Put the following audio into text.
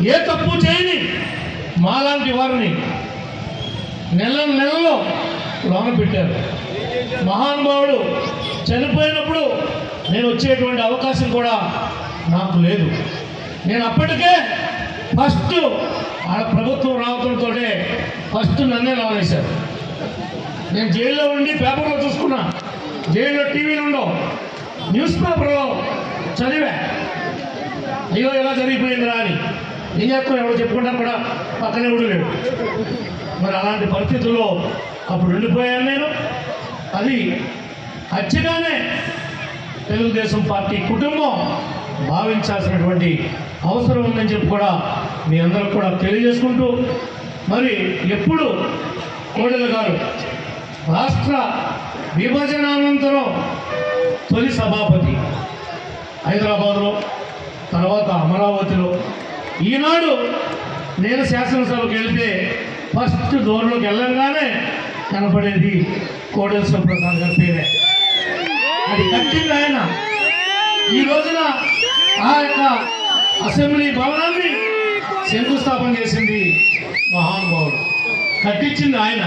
ఏ తప్పు చేయని మాలాంటి వారిని నెలలో లోన పెట్టారు. మహానుభావుడు చనిపోయినప్పుడు నేను వచ్చేటువంటి అవకాశం కూడా నాకు లేదు. నేను అప్పటికే ఫస్ట్ ఆ ప్రభుత్వం రావడంతో ఫస్ట్ నన్నే లోనేశారు. నేను జైల్లో ఉండి పేపర్లో చూసుకున్నా, జైల్లో టీవీలు ఉండవు, న్యూస్ పేపర్లో చదివా, అయ్యో ఎలా జరిగిపోయిందిరా అని. ఏం చేస్తాం, ఎవడో చెప్పుకుంటా కూడా పక్కనే ఉండలేడు. మరి అలాంటి పరిస్థితుల్లో అప్పుడు ఉండిపోయాను నేను. అది హత్యగానే తెలుగుదేశం పార్టీ కుటుంబం భావించాల్సినటువంటి అవసరం ఉందని చెప్పి కూడా మీ అందరూ కూడా తెలియజేసుకుంటూ, మరి ఎప్పుడు కోడెల గారు రాష్ట్ర విభజనానంతరం తొలి సభాపతి హైదరాబాద్లో, తర్వాత అమరావతిలో. ఈనాడు నేను శాసనసభకు వెళ్తే ఫస్ట్ డోర్లోకి వెళ్ళంగానే కనపడేది కోడెల శివప్రసాద్ గారి పేరే. అది కట్టింది ఆయన. ఈ రోజున ఆ యొక్క అసెంబ్లీ భవనాన్ని శంకుస్థాపన చేసింది మహానుభావుడు, కట్టించింది ఆయన.